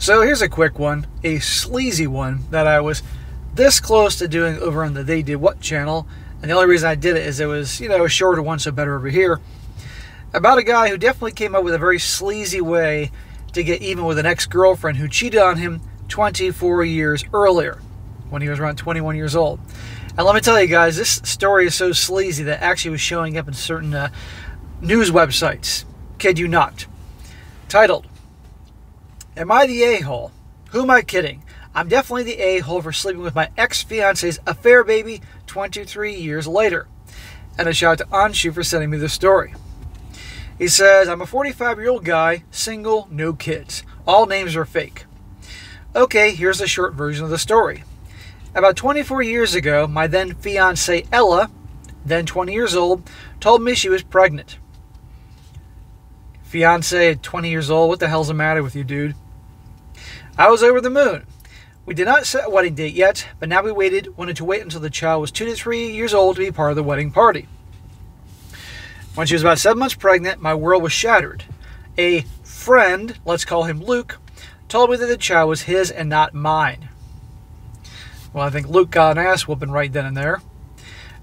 So here's a quick one, a sleazy one that I was this close to doing over on the They Did What channel. And the only reason I did it is it was, a shorter one, so better over here. About a guy who definitely came up with a very sleazy way to get even with an ex-girlfriend who cheated on him 24 years earlier, when he was around 21 years old. And let me tell you guys, this story is so sleazy that actually was showing up in certain news websites. Kid you not. Titled, "Am I the a-hole? Who am I kidding? I'm definitely the a-hole for sleeping with my ex-fiance's affair baby 23 years later." And a shout out to Anshu for sending me this story. He says, "I'm a 45-year-old guy, single, no kids. All names are fake." Okay, here's a short version of the story. About 24 years ago, my then fiancée Ella, then 20 years old, told me she was pregnant. Fiancée at 20 years old, what the hell's the matter with you, dude? I was over the moon. We did not set a wedding date yet, but now we wanted to wait until the child was 2 to 3 years old to be part of the wedding party. When she was about 7 months pregnant, my world was shattered. A friend, let's call him Luke, told me that the child was his and not mine. Well, I think Luke got an ass whooping right then and there.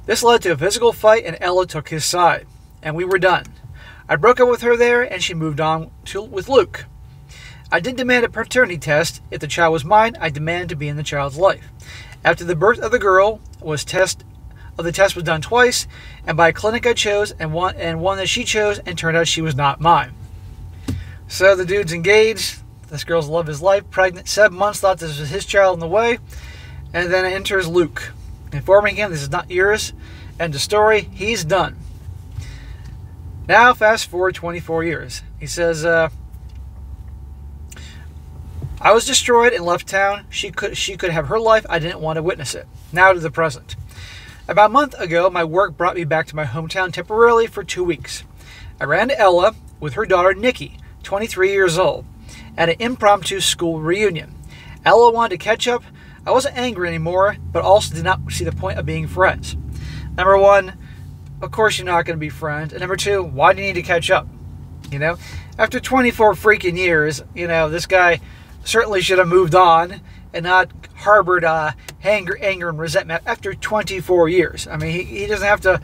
This led to a physical fight, and Ella took his side, and we were done. I broke up with her there, and she moved on with Luke. I did demand a paternity test. If the child was mine, I demanded to be in the child's life. After the birth of the girl, the test was done twice, and by a clinic I chose, and one that she chose, and turned out she was not mine. So the dude's engaged. This girl's love his life, pregnant, 7 months, thought this was his child in the way, and then enters Luke, informing him this is not yours. End of story. He's done. Now, fast forward 24 years. He says, I was destroyed and left town. She could have her life. I didn't want to witness it. Now to the present. About a month ago, my work brought me back to my hometown temporarily for 2 weeks. I ran to Ella with her daughter Nikki, 23 years old, at an impromptu school reunion. Ella wanted to catch up. I wasn't angry anymore, but also did not see the point of being friends. Number one, of course you're not going to be friends. And number two, why do you need to catch up? After 24 freaking years, this guy certainly should have moved on and not harbored anger and resentment after 24 years. I mean, he doesn't have to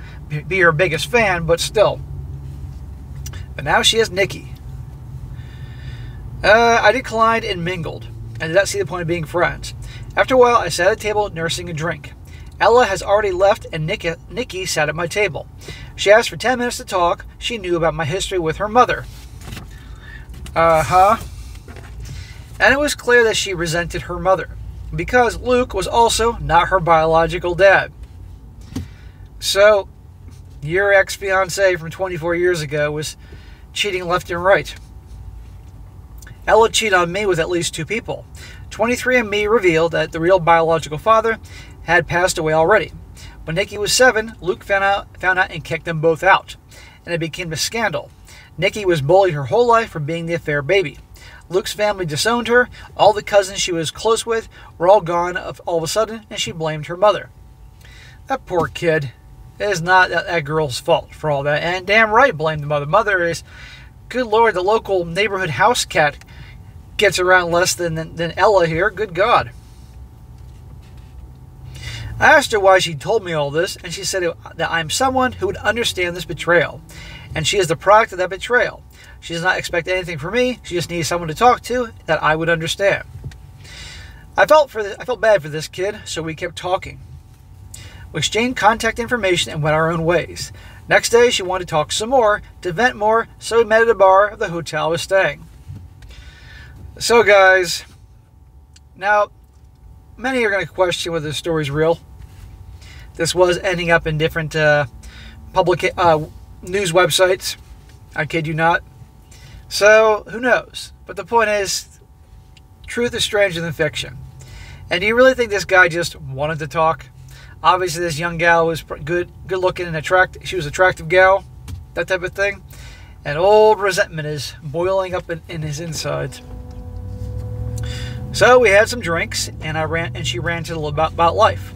be her biggest fan, but still. But now she has Nikki. I declined and mingled. I did not see the point of being friends. After a while, I sat at a table nursing a drink. Ella has already left, and Nikki sat at my table. She asked for 10 minutes to talk. She knew about my history with her mother. And it was clear that she resented her mother, because Luke was also not her biological dad. So, your ex-fiancé from 24 years ago was cheating left and right. Ella cheated on me with at least 2 people. 23andMe revealed that the real biological father had passed away already. When Nikki was 7, Luke found out and kicked them both out, and it became a scandal. Nikki was bullied her whole life for being the affair baby. Luke's family disowned her. All the cousins she was close with were all gone all of a sudden, and she blamed her mother. That poor kid. It is not that girl's fault for all that, and damn right blamed the mother. Mother is, good Lord, the local neighborhood house cat gets around less than Ella here. Good God. I asked her why she told me all this, and she said that I'm someone who would understand this betrayal, and she is the product of that betrayal. She does not expect anything from me. She just needs someone to talk to that I would understand. I felt bad for this kid, so we kept talking. We exchanged contact information and went our own ways. Next day, she wanted to talk some more, to vent more, so we met at a bar of the hotel I was staying. So, guys, now, many are going to question whether the story's real. This was ending up in different public news websites. I kid you not. So, who knows? But the point is, truth is stranger than fiction. And do you really think this guy just wanted to talk? Obviously, this young gal was good looking and attractive. She was an attractive gal, that type of thing. And old resentment is boiling up in his insides. So we had some drinks, and she ranted a little about life.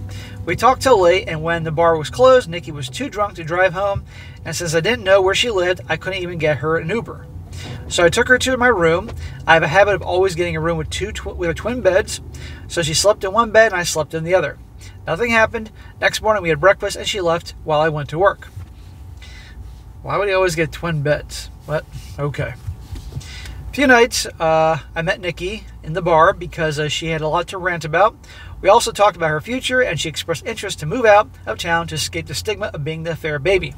We talked till late, and when the bar was closed, Nikki was too drunk to drive home, and since I didn't know where she lived, I couldn't even get her an Uber. So I took her to my room. I have a habit of always getting a room with twin beds. So she slept in one bed and I slept in the other. Nothing happened. Next morning we had breakfast and she left while I went to work. Why would he always get twin beds? What? Okay. A few nights, I met Nikki in the bar because she had a lot to rant about. We also talked about her future, and she expressed interest to move out of town to escape the stigma of being the fair baby.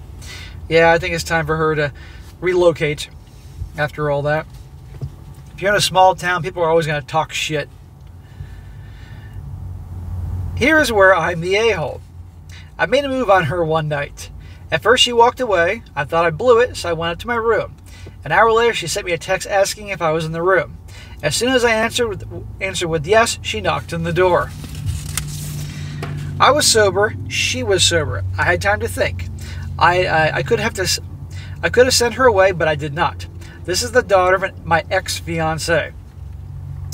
Yeah, I think it's time for her to relocate after all that. If you're in a small town, people are always going to talk shit. Here's where I'm the a-hole. I made a move on her one night. At first she walked away. I thought I blew it, so I went up to my room. An hour later, she sent me a text asking if I was in the room. As soon as I answered with yes, she knocked on the door. I was sober. She was sober. I had time to think. I could have sent her away, but I did not. This is the daughter of my ex-fiancee.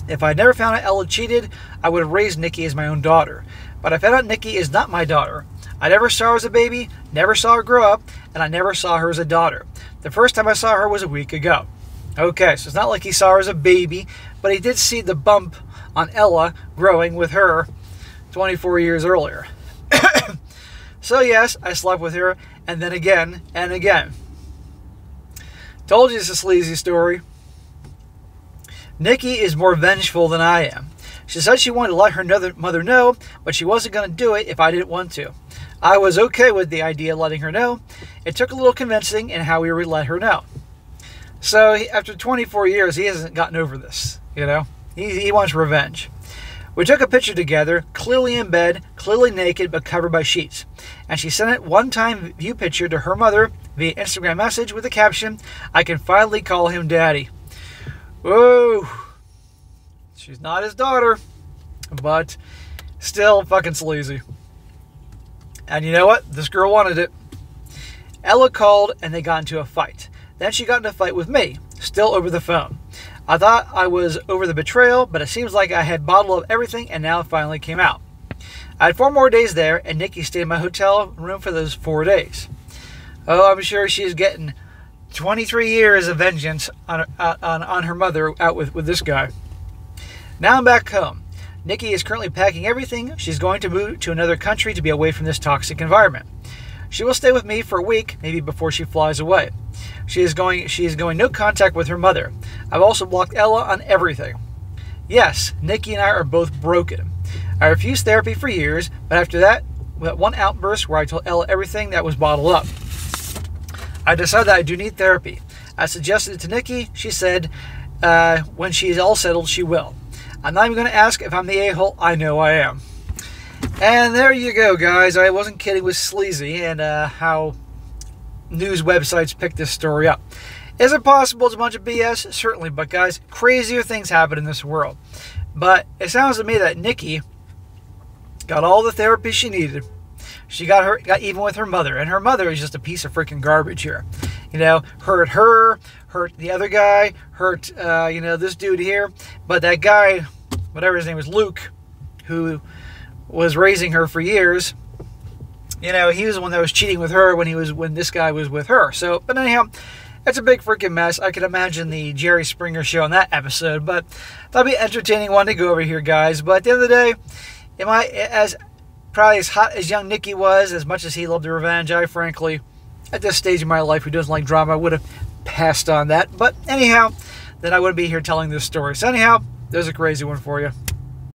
If I had never found out Ella cheated, I would have raised Nikki as my own daughter. But I found out Nikki is not my daughter. I never saw her as a baby, never saw her grow up, and I never saw her as a daughter. The first time I saw her was a week ago. Okay, so it's not like he saw her as a baby, but he did see the bump on Ella growing with her 24 years earlier. So yes, I slept with her, and then again, and again. Told you it's a sleazy story. Nikki is more vengeful than I am. She said she wanted to let her mother know, but she wasn't going to do it if I didn't want to. I was okay with the idea of letting her know. It took a little convincing in how we would let her know. So after 24 years, he hasn't gotten over this, you know. He wants revenge. We took a picture together, clearly in bed, clearly naked, but covered by sheets. And she sent it one-time view picture to her mother via Instagram message with the caption, "I can finally call him daddy." Whoa. She's not his daughter, but still fucking sleazy. And you know what? This girl wanted it. Ella called and they got into a fight. Then she got in a fight with me, still over the phone. I thought I was over the betrayal, but it seems like I had bottled up everything and now it finally came out. I had 4 more days there and Nikki stayed in my hotel room for those 4 days. Oh, I'm sure she's getting 23 years of vengeance on her mother out with this guy. Now I'm back home. Nikki is currently packing everything. She's going to move to another country to be away from this toxic environment. She will stay with me for a week, maybe before she flies away. She is going no contact with her mother. I've also blocked Ella on everything. Yes, Nikki and I are both broken. I refused therapy for years, but after that one outburst where I told Ella everything that was bottled up, I decided that I do need therapy. I suggested it to Nikki. She said when she's all settled, she will. I'm not even going to ask if I'm the a-hole. I know I am. And there you go, guys. I wasn't kidding with sleazy and how news websites picked this story up. Is it possible it's a bunch of BS? Certainly, but guys, crazier things happen in this world. But it sounds to me that Nikki got all the therapy she needed. She got even with her mother, and her mother is just a piece of freaking garbage here. You know, hurt her, hurt the other guy, hurt this dude here. But that guy, whatever his name was, Luke, who was raising her for years, you know, he was the one that was cheating with her when this guy was with her. So, but anyhow, it's a big freaking mess. I could imagine the Jerry Springer show in that episode, but that'll be an entertaining one to go over here, guys. But at the end of the day, am I probably as hot as young Nicky was, as much as he loved the revenge? I frankly, at this stage in my life, who doesn't like drama, I would have passed on that. But anyhow, then I wouldn't be here telling this story. So anyhow, there's a crazy one for you.